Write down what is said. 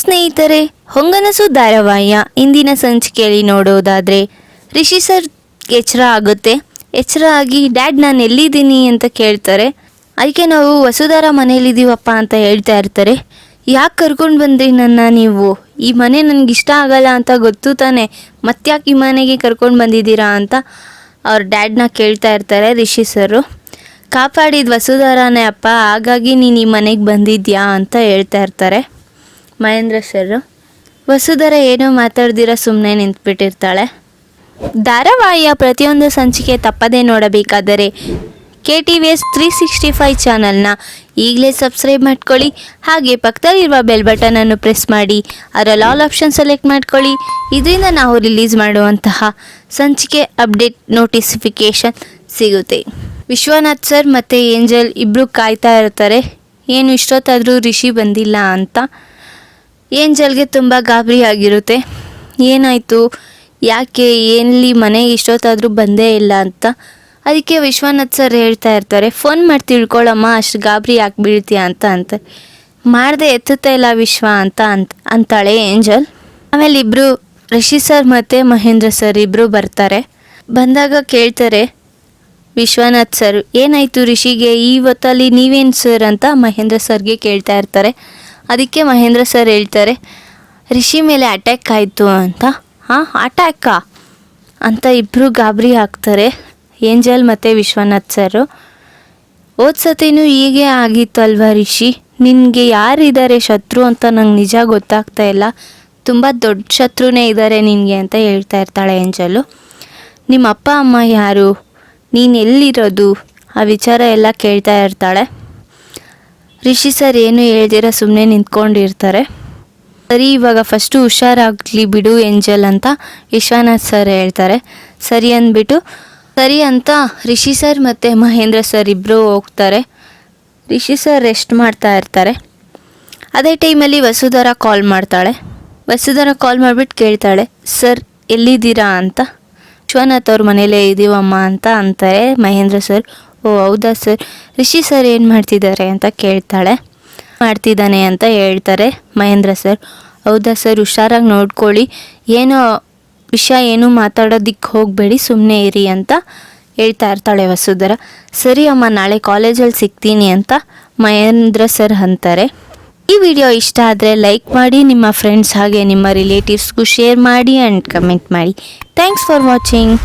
ಸ್ನೇಹಿತರೆ, ಹೊಂಗನಸು ಧಾರಾವಾಹಿಯ ಇಂದಿನ ಸಂಚಿಕೆಯಲ್ಲಿ ನೋಡೋದಾದರೆ ರಿಷಿ ಸರ್ ಎಚ್ಚರ ಆಗುತ್ತೆ. ಎಚ್ಚರ ಆಗಿ ಡ್ಯಾಡ್ ನಾನು ಎಲ್ಲಿದ್ದೀನಿ ಅಂತ ಕೇಳ್ತಾರೆ. ಅದಕ್ಕೆ ನಾವು ವಸುಧಾರ ಮನೇಲಿದ್ದೀವಪ್ಪ ಅಂತ ಹೇಳ್ತಾ ಇರ್ತಾರೆ. ಯಾಕೆ ಕರ್ಕೊಂಡು ಬಂದ್ರಿ ನನ್ನ ನೀವು? ಈ ಮನೆ ನನಗಿಷ್ಟ ಆಗಲ್ಲ ಅಂತ ಗೊತ್ತು ತಾನೆ, ಮತ್ತ್ಯಾಕೆ ಈ ಮನೆಗೆ ಕರ್ಕೊಂಡು ಬಂದಿದ್ದೀರಾ ಅಂತ ಅವ್ರ ಡ್ಯಾಡ್ನ ಕೇಳ್ತಾ ಇರ್ತಾರೆ ರಿಷಿ ಸರು. ಕಾಪಾಡಿದ ವಸುಧಾರನೇ ಅಪ್ಪ, ಹಾಗಾಗಿ ನೀನು ಈ ಮನೆಗೆ ಬಂದಿದ್ಯಾ ಅಂತ ಹೇಳ್ತಾ ಇರ್ತಾರೆ ಮಹೇಂದ್ರ ಸರ್. ವಸುಧಾರ ಏನೋ ಮಾತಾಡ್ದಿರ ಸುಮ್ಮನೆ ನಿಂತ್ಬಿಟ್ಟಿರ್ತಾಳೆ. ಧಾರಾವಾಹಿಯ ಪ್ರತಿಯೊಂದು ಸಂಚಿಕೆ ತಪ್ಪದೇ ನೋಡಬೇಕಾದರೆ KTVS 365 ಚಾನಲ್ನ ಈಗಲೇ ಸಬ್ಸ್ಕ್ರೈಬ್ ಮಾಡ್ಕೊಳ್ಳಿ. ಹಾಗೆ ಪಕ್ಕದಲ್ಲಿರುವ ಬೆಲ್ ಬಟನನ್ನು ಪ್ರೆಸ್ ಮಾಡಿ ಅದರಲ್ಲಿ ಆಲ್ ಆಪ್ಷನ್ ಸೆಲೆಕ್ಟ್ ಮಾಡ್ಕೊಳ್ಳಿ. ಇದರಿಂದ ನಾವು ರಿಲೀಸ್ ಮಾಡುವಂತಹ ಸಂಚಿಕೆ ಅಪ್ಡೇಟ್ ನೋಟಿಫಿಕೇಷನ್ ಸಿಗುತ್ತೆ. ವಿಶ್ವನಾಥ್ ಸರ್ ಮತ್ತು ಏಂಜಲ್ ಇಬ್ಬರು ಕಾಯ್ತಾ ಇರ್ತಾರೆ, ಏನು ಇಷ್ಟೊತ್ತಾದರೂ ರಿಷಿ ಬಂದಿಲ್ಲ ಅಂತ. ಏಂಜಲ್ಗೆ ತುಂಬ ಗಾಬರಿ ಆಗಿರುತ್ತೆ. ಏನಾಯಿತು, ಯಾಕೆ ಎಲ್ಲಿ ಮನೆಗೆ ಇಷ್ಟೊತ್ತಾದರೂ ಬಂದೇ ಇಲ್ಲ ಅಂತ. ಅದಕ್ಕೆ ವಿಶ್ವನಾಥ್ ಸರ್ ಹೇಳ್ತಾ ಇರ್ತಾರೆ, ಫೋನ್ ಮಾಡಿ ತಿಳ್ಕೊಳ್ಳಮ್ಮ, ಅಷ್ಟು ಗಾಬರಿ ಯಾಕೆ ಬೀಳ್ತೀಯ ಅಂತ ಮಾಡಿದೆ ಎತ್ತುತ್ತಾ ಇಲ್ಲ ವಿಶ್ವ ಅಂತಾಳೆ ಏಂಜಲ್. ಆಮೇಲೆ ಇಬ್ಬರು ರಿಷಿ ಸರ್ ಮತ್ತು ಮಹೇಂದ್ರ ಸರ್ ಇಬ್ಬರು ಬರ್ತಾರೆ. ಬಂದಾಗ ಕೇಳ್ತಾರೆ ವಿಶ್ವನಾಥ್ ಸರ್, ಏನಾಯಿತು ರಿಷಿಗೆ ಈ ಹೊತ್ತಲ್ಲಿ ನೀವೇನು ಸರ್ ಅಂತ ಮಹೇಂದ್ರ ಸರ್ಗೆ ಕೇಳ್ತಾ ಇರ್ತಾರೆ. ಅದಕ್ಕೆ ಮಹೇಂದ್ರ ಸರ್ ಹೇಳ್ತಾರೆ, ರಿಷಿ ಮೇಲೆ ಅಟ್ಯಾಕ್ ಆಯಿತು ಅಂತ. ಹಾಂ, ಅಟ್ಯಾಕಾ ಅಂತ ಇಬ್ಬರು ಗಾಬರಿ ಆಗ್ತಾರೆ ಏಂಜಲ್ ಮತ್ತು ವಿಶ್ವನಾಥ್ ಸರು. ಸತಿನೂ ಹೀಗೆ ಆಗಿತ್ತು ಅಲ್ವಾ ರಿಷಿ, ನಿನಗೆ ಯಾರಿದ್ದಾರೆ ಶತ್ರು ಅಂತ ನಂಗೆ ನಿಜ ಗೊತ್ತಾಗ್ತಾ ಇಲ್ಲ, ತುಂಬ ದೊಡ್ಡ ಶತ್ರುನೇ ಇದ್ದಾರೆ ನಿನಗೆ ಅಂತ ಹೇಳ್ತಾ ಇರ್ತಾಳೆ ಏಂಜಲು. ನಿಮ್ಮ ಅಪ್ಪ ಅಮ್ಮ ಯಾರು, ನೀನು ಎಲ್ಲಿರೋದು, ಆ ವಿಚಾರ ಎಲ್ಲ ಕೇಳ್ತಾ ಇರ್ತಾಳೆ. ರಿಷಿ ಸರ್ ಏನು ಹೇಳ್ದಿರ ಸುಮ್ಮನೆ ನಿಂತ್ಕೊಂಡಿರ್ತಾರೆ. ಸರಿ, ಇವಾಗ ಫಸ್ಟು ಹುಷಾರಾಗಲಿ ಬಿಡು ಏಂಜಲ್ ಅಂತ ವಿಶ್ವನಾಥ್ ಸರ್ ಹೇಳ್ತಾರೆ. ಸರಿ ಅಂತ ರಿಷಿ ಸರ್ ಮತ್ತು ಮಹೇಂದ್ರ ಸರ್ ಇಬ್ಬರು ಹೋಗ್ತಾರೆ. ರಿಷಿ ಸರ್ ರೆಸ್ಟ್ ಮಾಡ್ತಾ ಇರ್ತಾರೆ. ಅದೇ ಟೈಮಲ್ಲಿ ವಸುಧಾರ ಕಾಲ್ ಮಾಡ್ತಾಳೆ. ವಸುಧಾರ ಕಾಲ್ ಮಾಡಿಬಿಟ್ಟು ಕೇಳ್ತಾಳೆ, ಸರ್ ಎಲ್ಲಿದ್ದೀರಾ ಅಂತ. ವಿಶ್ವನಾಥ್ ಅವ್ರ ಮನೇಲೇ ಇದ್ದೀವಮ್ಮ ಅಂತ ಅಂತಾರೆ ಮಹೇಂದ್ರ ಸರ್. ಓ ಹೌದಾ ಸರ್, ರಿಷಿ ಸರ್ ಏನು ಮಾಡ್ತಿದ್ದಾರೆ ಅಂತ ಕೇಳ್ತಾಳೆ. ಮಾಡ್ತಿದ್ದಾನೆ ಅಂತ ಹೇಳ್ತಾರೆ ಮಹೇಂದ್ರ ಸರ್. ಹೌದಾ ಸರ್, ಹುಷಾರಾಗಿ ನೋಡ್ಕೊಳ್ಳಿ, ಏನೋ ವಿಷಯ ಏನೂ ಮಾತಾಡೋದಕ್ಕೆ ಹೋಗಬೇಡಿ, ಸುಮ್ಮನೆ ಇರಿ ಅಂತ ಹೇಳ್ತಾ ಇರ್ತಾಳೆ ವಸುಧಾರ. ಸರಿ ಅಮ್ಮ, ನಾಳೆ ಕಾಲೇಜಲ್ಲಿ ಸಿಗ್ತೀನಿ ಅಂತ ಮಹೇಂದ್ರ ಸರ್ ಅಂತಾರೆ. ಈ ವಿಡಿಯೋ ಇಷ್ಟ ಆದರೆ ಲೈಕ್ ಮಾಡಿ, ನಿಮ್ಮ ಫ್ರೆಂಡ್ಸ್ ಹಾಗೆ ನಿಮ್ಮ ರಿಲೇಟಿವ್ಸ್ಗೂ ಶೇರ್ ಮಾಡಿ ಆ್ಯಂಡ್ ಕಮೆಂಟ್ ಮಾಡಿ. Thanks for watching.